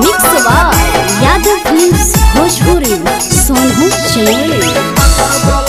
Mix by Yadav films Bhojpuri Sonu channel.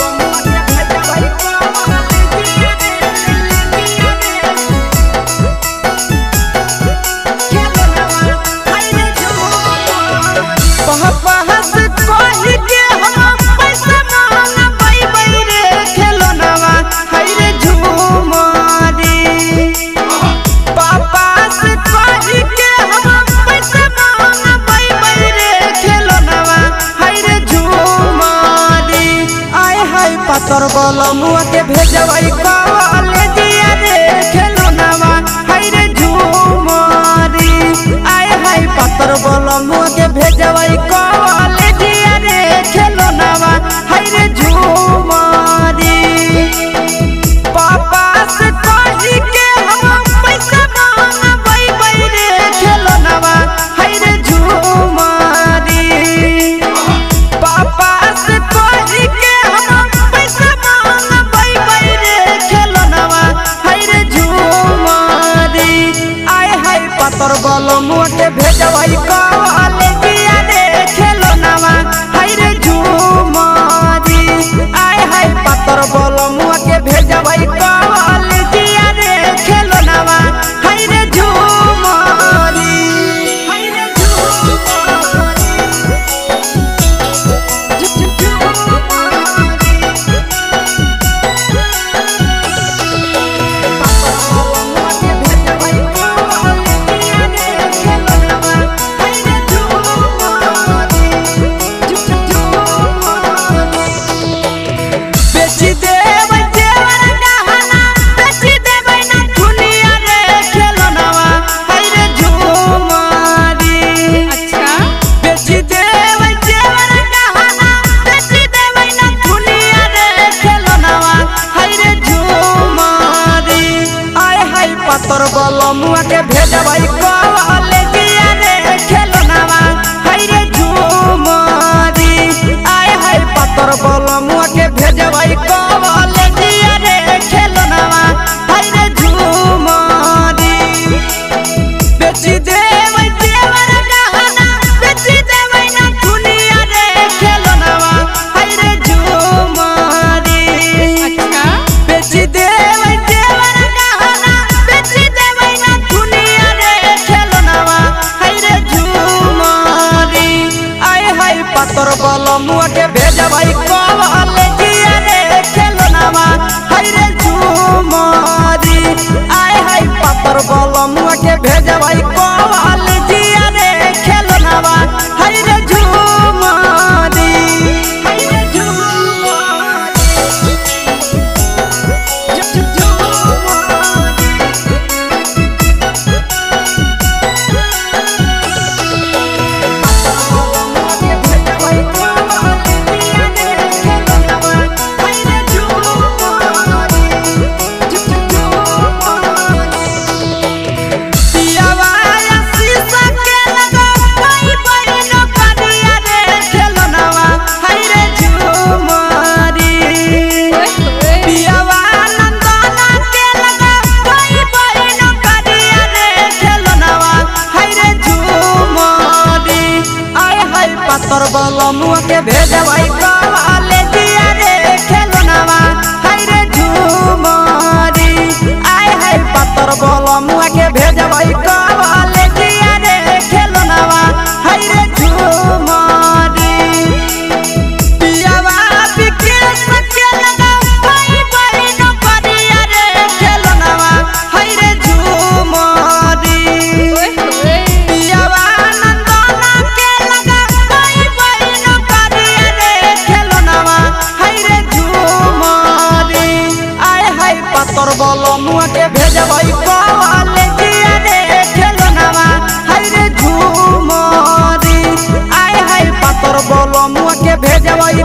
पातर बलमुआ के भेजवाई कॉलेजिया रे खेलनवा हाय रे झूमरी आय हाय पातर बलमुआ के भेजवाई कॉलेजिया रे खेलनवा हाय रे झूमरी पापा से कही के हम पैसा मांगबै रे खेलनवा हाय रे झूमरी पापा से कही के पातर बलमुआ के भेजवाई कॉलेजिया रे खेलनवा हाय रे झूमरी आय हाय पातर बलमुआ के भेजवाई कॉलेजिया रे खेलनवा हाय रे झूमरी हाय रे पातर बलमुआ के भेजवाई कॉलेजिया रे खेलनवा हाय रे झूमरी आय हाय पातर बलमुआ के भेजवाई कॉलेजिया रे खेलनवा हाय रे झूमरी बेची देबै देवर गहना बेची देबै ना दुनिया रे खेलनवा हाय रे झूमरी अच्छा बेची देबै देवर गहना पातर बलमुआ के भेजवाई कॉलेजिया रे खेलनवा हाय रे झूमरी आय हाय पातर बलमुआ के भेजवाई कॉलेजिया रे खेलनवा हाय रे झूमरी हाय रे पातर बलमुआ के भेजवाई कॉलेजिया रे खेलनवा हाय रे झूमरी आय हाय पातर बलमुआ के भेजवाई कॉलेजिया रे खेलनवा हाय रे झूमरी पियावा विकेश के लगा भाई बहन करिया रे खेलनवा हाय रे झूमरी पियावा नंदना के लगा पातर बलमुआ के भेजवाई कॉलेजिया रे खेलनवा हाय रे झूमरी आय हाय पातर बलमुआ के भेजवाई।